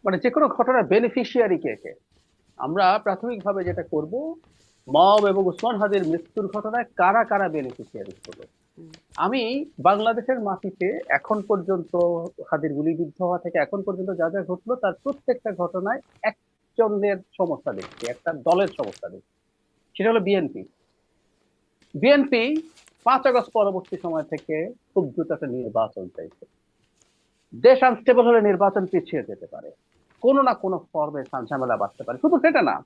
মানে যে কোনো ঘটনার বেনিফিশিয়ারি কে কে? আমরা প্রাথমিকভাবে যেটা করব, মব এবং উসমান হাদির মৃত্যুর ঘটনায় কারা কারা বেনিফিশিয়ারি হলো। হুম। আমি বাংলাদেশের মাটিতে এখন পর্যন্ত হাদির গুলিবিদ্ধ হওয়া থেকে এখন পর্যন্ত যা যা ঘটলো তার প্রত্যেকটা ঘটনায় একজনের সমস্যা দেখছি, একটা দলের সমস্যা দেখছি। সেটা হলো বিএনপি। বিএনপি 5 আগস্ট পরবর্তী সময় থেকে খুব দ্রুত একটা নির্বাচন চাইছে। দেশ আনস্টেবল হলে নির্বাচন পিছিয়ে যেতে পারে, কোনো না কোনো ফর্মে ঝামেলা বাঁধতে পারে। শুধু সেটা না,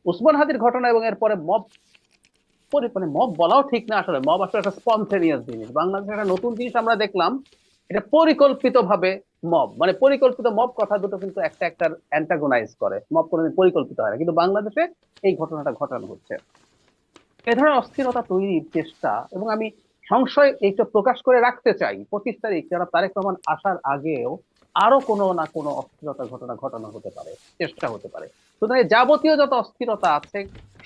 উসমান হাদির ঘটনা এবং এরপরে মব, মানে মব বলাও ঠিক না, আসলে মব আসলে একটা স্পন্টেনিয়াস জিনিস। বাংলাদেশে একটা নতুন জিনিস আমরা দেখলাম, এটা পরিকল্পিত ভাবে মব, মানে পরিকল্পিত মব কথা দুটো কিন্তু একটা একটার অ্যান্টাগোনাইজ করে। মব কোনোদিন পরিকল্পিত হয় না, কিন্তু বাংলাদেশে এই ঘটনাটা ঘটানো হচ্ছে। এ ধরনের অস্থিরতা তৈরির চেষ্টা, এবং আমি সংশয় এইটা প্রকাশ করে রাখতে চাই, 25 তারিখ যারা তারেক রহমান আসার আগেও আরো কোনো না কোনো অস্থিরতা ঘটনা ঘটানো হতে পারে, চেষ্টা হতে পারে। সুতরাং এই যাবতীয় যত অস্থিরতা আছে,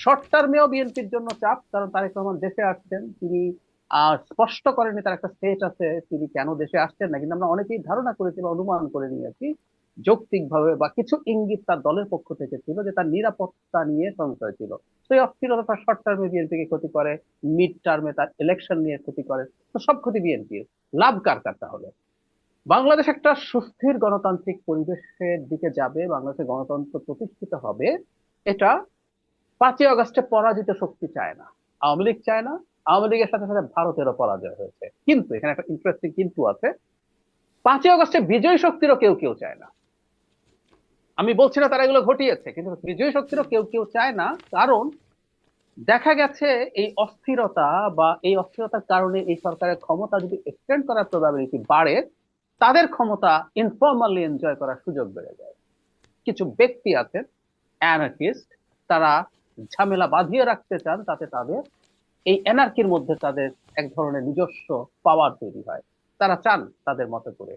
শর্ট টার্মেও বিএনপির জন্য চাপ, কারণ তারেক রহমান দেশে আসছেন। তিনি স্পষ্ট করেনি তার একটা স্টেট আছে তিনি কেন দেশে আসছেন না, কিন্তু আমরা অনেকেই ধারণা করেছি বা অনুমান করে নিয়েছি যৌক্তিক ভাবে, বা কিছু ইঙ্গিত তার দলের পক্ষ থেকে ছিল যে তার নিরাপত্তা নিয়ে সংশয় ছিল। সেই অস্থিরতা তার শর্ট টার্মে বিএনপিকে ক্ষতি করে, মিড টার্মে তার ইলেকশন নিয়ে ক্ষতি করে। তো সব ক্ষতি বিএনপির, লাভ কার কার তাহলে? বাংলাদেশ একটা সুস্থির গণতান্ত্রিক পরিবেশের দিকে যাবে, বাংলাদেশে গণতন্ত্র প্রতিষ্ঠিত হবে, এটা 5 আগস্টে পরাজিত শক্তি চায় না, আওয়ামী লীগ চায় না। আওয়ামী লীগের সাথে সাথে ভারতেরও পরাজয় হয়েছে, কিন্তু এখানে একটা ইন্টারেস্টিং কিন্তু আছে, 5 আগস্টে বিজয়ী শক্তিরও কেউ কেউ চায় না। আমি বলছি না তারা এগুলো ঘটিয়েছে, কিন্তু বিজয়ী শক্তিরও কেউ কেউ চায় না। কারণ দেখা গেছে এই অস্থিরতা, বা এই অস্থিরতার কারণে এই সরকারের ক্ষমতা যদি এক্সটেন্ড করার প্রবাবিলিটি বাড়ে, তাদের ক্ষমতা ইনফর্মালি এনজয় করার সুযোগ বেড়ে যায়। কিছু ব্যক্তি আছেন অ্যানার্কিস্ট, তারা ঝামেলা বাঁধিয়ে রাখতে চান, তাতে তাদের এই এনার্কির মধ্যে তাদের এক ধরনের নিজস্ব পাওয়ার তৈরি হয়, তারা চান তাদের মতো করে।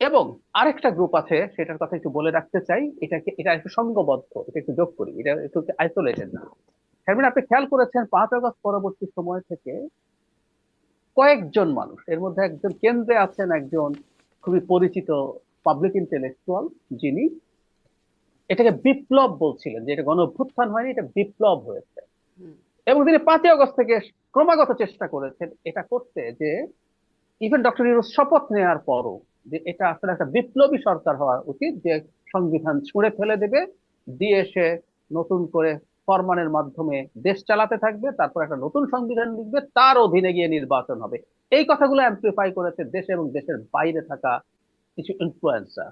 এবং আরেকটা গ্রুপ আছে, সেটার কথা একটু বলে রাখতে চাই, এটা একটু সংঘবদ্ধ, এটা একটু যোগ করি, এটা একটু আইসোলেটেড না। শারমিন, আপনি খেয়াল করেছেন 5 আগস্ট পরবর্তী সময় থেকে কয়েকজন মানুষ, এর মধ্যে একজন কেন্দ্রে আছেন, একজন খুবই পরিচিত পাবলিক ইন্টেলেকচুয়াল, যিনি এটাকে বিপ্লব বলছিলেন, যে এটা গণ অভ্যুত্থান হয়নি, এটা বিপ্লব হয়েছে। হুম। এবং তিনি 5 আগস্ট থেকে ক্রমাগত চেষ্টা করেছেন এটা করতে, যে ইভেন ডক্টর ইউনূস শপথ নেওয়ার পরও, যে এটা আসলে একটা বিপ্লবী সরকার হওয়া উচিত, যে সংবিধান ছুঁড়ে ফেলে দেবে, দিয়ে সে নতুন করে ফরমানের মাধ্যমে দেশ চালাতে থাকবে, তারপর একটা নতুন সংবিধান লিখবে, তার অধীনে গিয়ে নির্বাচন হবে। এই কথাগুলো অ্যাম্প্লিফাই করেছে দেশে এবং দেশের বাইরে থাকা কিছু ইনফ্লুয়েন্সার।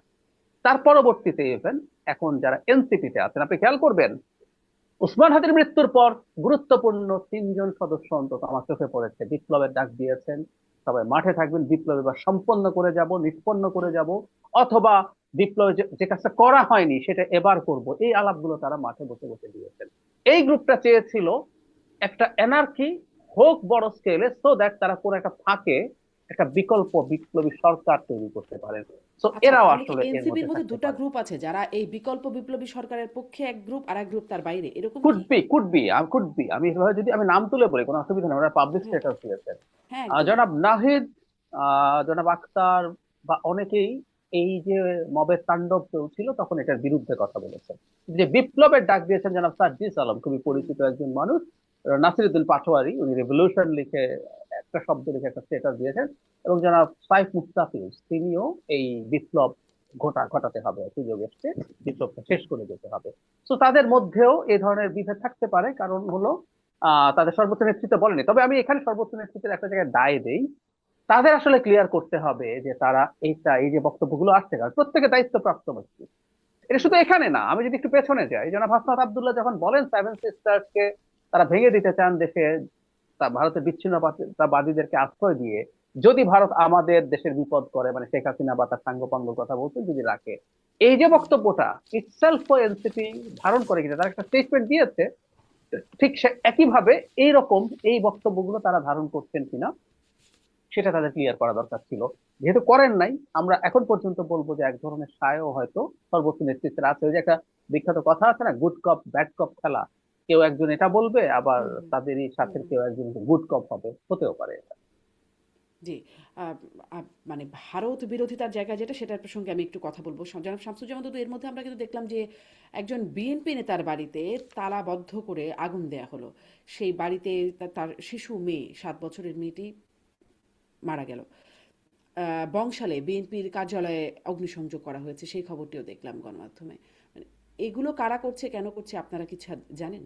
তার পরবর্তীতে ইভেন এখন যারা এনসিপিতে আছেন, আপনি খেয়াল করবেন উসমান হাদির মৃত্যুর পর গুরুত্বপূর্ণ 3 জন সদস্য অন্তত আমার চোখে পড়েছে বিপ্লবের ডাক দিয়েছেন, সবাই মাঠে থাকবেন, বিপ্লব এবার সম্পন্ন করে যাব, নিষ্পন্ন করে যাব, অথবা বিপ্লবে যে যে কাজটা করা হয়নি সেটা এবার করব, এই আলাপগুলো তারা মাঠে বসে বসে দিয়েছেন। এই গ্রুপটা চেয়েছিল একটা এনার্কি হোক বড় স্কেলে, সো দ্যাট তারা কোনো একটা ফাঁকে একটা বিকল্প বিপ্লবী সরকার তৈরি করতে পারেন। সো আচ্ছা, এরাও তাহলে কি আসলে এর এনসিপির মধ্যে মধ্যে থাকতে দুটা পারে। গ্রুপ আছে যারা এই বিকল্প বিপ্লবী সরকারের পক্ষে, এক গ্রুপ আর এক গ্রুপ তার বাইরে, এরকম কি? কুড বি আমি এভাবে যদি আমি নাম তুলে বলি কোনো অসুবিধা নেই, ওরা পাবলিক হ্যাঁ, স্ট্যাটাস দিয়েছেন। হ্যাঁ, একদম। জনাব নাহিদ, জনাব আক্তার, বা অনেকেই এই যে মবের তাণ্ডব চলছিল তখন এটার বিরুদ্ধে কথা বলেছেন। যে বিপ্লবের ডাক দিয়েছেন জনাব সার্জিস আলম, খুবই হুম। পরিচিত একজন মানুষ। নাসিরুদ্দিন পাটোয়ারি, উনি রেভলিউশন লিখে একটা শব্দ লিখে একটা স্ট্যাটাস দিয়েছেন। এবং জনাব সাইফ মুস্তাফিজ, তিনিও এই বিপ্লব ঘটাতে হবে, সুযোগ এসছে, বিপ্লবটা শেষ করে যেতে হবে। তো তাদের মধ্যেও এই ধরনের বিভেদ থাকতে পারে, কারণ হলো তাদের সর্বোচ্চ নেতৃত্ব বলেনি। তবে আমি এখানে সর্বোচ্চ নেতৃত্বের একটা জায়গায় দায় দেই, তাদের আসলে ক্লিয়ার করতে হবে যে তারা এই যে বক্তব্যগুলো আসছে, কারণ প্রত্যেকে দায়িত্বপ্রাপ্ত ব্যক্তি। এটা হুম। শুধু এখানে না, আমি যদি একটু পেছনে যাই, জনাব হাসনাত আব্দুল্লাহ যখন বলেন সেভেন সিস্টার্স কে তারা ভেঙে দিতে চান দেশে, তা ভারতের বিচ্ছিন্নতাবাদীদেরকে আশ্রয় দিয়ে, যদি ভারত আমাদের দেশের বিপদ করে, মানে শেখ হাসিনা বা তার সাঙ্গপাঙ্গর কথা বলছেন যদি রাখে, এই যে হুম। বক্তব্যটা ইটসেলফ এনসিপি ধারণ করে কিনা, তারা একটা স্টেটমেন্ট দিয়েছে, ঠিক সে একইভাবে এইরকম এই বক্তব্যগুলো তারা ধারণ করছেন কিনা সেটা তাদের ক্লিয়ার করা দরকার ছিল। যেহেতু করেন নাই, আমরা এখন পর্যন্ত বলবো যে এক ধরনের সায়ও হয়তো সর্বোচ্চ নেতৃত্বের আছে। ওই যে একটা বিখ্যাত কথা আছে না, গুড কপ ব্যাড কপ খেলা, কেউ একজন এটা বলবে, আবার হুম। হুম। তাদেরই হুম। সাথে হুম। কেউ একজন গুড কপ হবে, হতেও পারে এটা। জি। আহ, মানে ভারত বিরোধিতার জায়গা যেটা, সেটার প্রসঙ্গে আমি একটু কথা বলবো। জনাব শামসুজ্জামান দুদু, এর মধ্যে আমরা কিন্তু দেখলাম যে একজন বিএনপি নেতার বাড়িতে তালাবদ্ধ করে আগুন দেয়া হলো। সেই বাড়িতে তার শিশু মেয়ে, 7 বছরের মেয়েটি মারা গেল। বংশালে বিএনপির কার্যালয়ে অগ্নিসংযোগ করা হয়েছে, সেই খবরটিও দেখলাম গণমাধ্যমে। মানে এগুলো কারা করছে, কেন করছে, আপনারা কিছু জানেন?